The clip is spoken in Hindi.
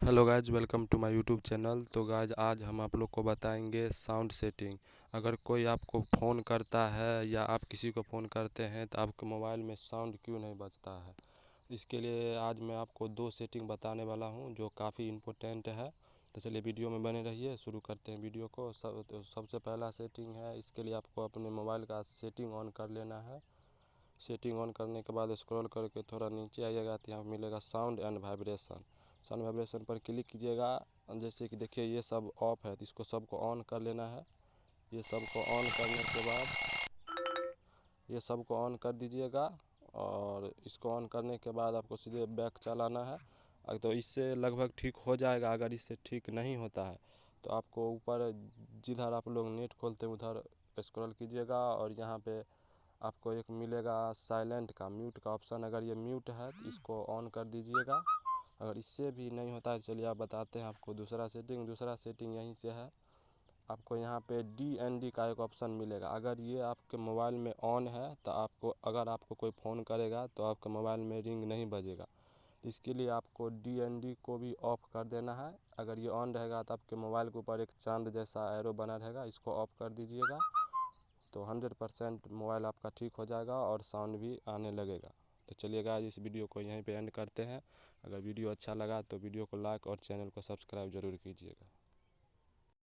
Hello guys, welcome to my YouTube channel. तो गाइज आज हम आप लोग को बताएंगे साउंड सेटिंग। अगर कोई आपको फ़ोन करता है या आप किसी को फ़ोन करते हैं तो आपके मोबाइल में साउंड क्यों नहीं बजता है, इसके लिए आज मैं आपको दो सेटिंग बताने वाला हूं जो काफ़ी इम्पोर्टेंट है। तो चलिए वीडियो में बने रहिए, शुरू करते हैं वीडियो को। सबसे पहला सेटिंग है, इसके लिए आपको अपने मोबाइल का सेटिंग ऑन कर लेना है। सेटिंग ऑन करने के बाद स्क्रॉल करके थोड़ा नीचे आइएगा तो यहाँ मिलेगा sound and vibration. Sound vibration पर क्लिक कीजिएगा। जैसे कि देखिए ये सब ऑफ है तो इसको सबको ऑन कर लेना है। ये सबको ऑन करने के बाद ये सबको ऑन कर दीजिएगा और इसको ऑन करने के बाद आपको सीधे बैक चलाना है। तो इससे लगभग ठीक हो जाएगा। अगर इससे ठीक नहीं होता है तो आपको ऊपर जिधर आप लोग नेट खोलते हैं उधर स्क्रॉल कीजिएगा और यहाँ पे आपको एक मिलेगा साइलेंट का, म्यूट का ऑप्शन। अगर ये म्यूट है तो इसको ऑन कर दीजिएगा। अगर इससे भी नहीं होता है चलिए आप बताते हैं आपको दूसरा सेटिंग। दूसरा सेटिंग यहीं से है। आपको यहाँ पे DND का एक ऑप्शन मिलेगा। अगर ये आपके मोबाइल में ऑन है तो अगर आपको कोई फ़ोन करेगा तो आपके मोबाइल में रिंग नहीं बजेगा। इसके लिए आपको DND को भी ऑफ़ कर देना है। अगर ये ऑन रहेगा तो आपके मोबाइल के ऊपर एक चांद जैसा एरो बना रहेगा, इसको ऑफ़ कर दीजिएगा तो 100% मोबाइल आपका ठीक हो जाएगा और साउंड भी आने लगेगा। तो चलिए गाइस, इस वीडियो को यहीं पे एंड करते हैं। अगर वीडियो अच्छा लगा तो वीडियो को लाइक और चैनल को सब्सक्राइब ज़रूर कीजिएगा।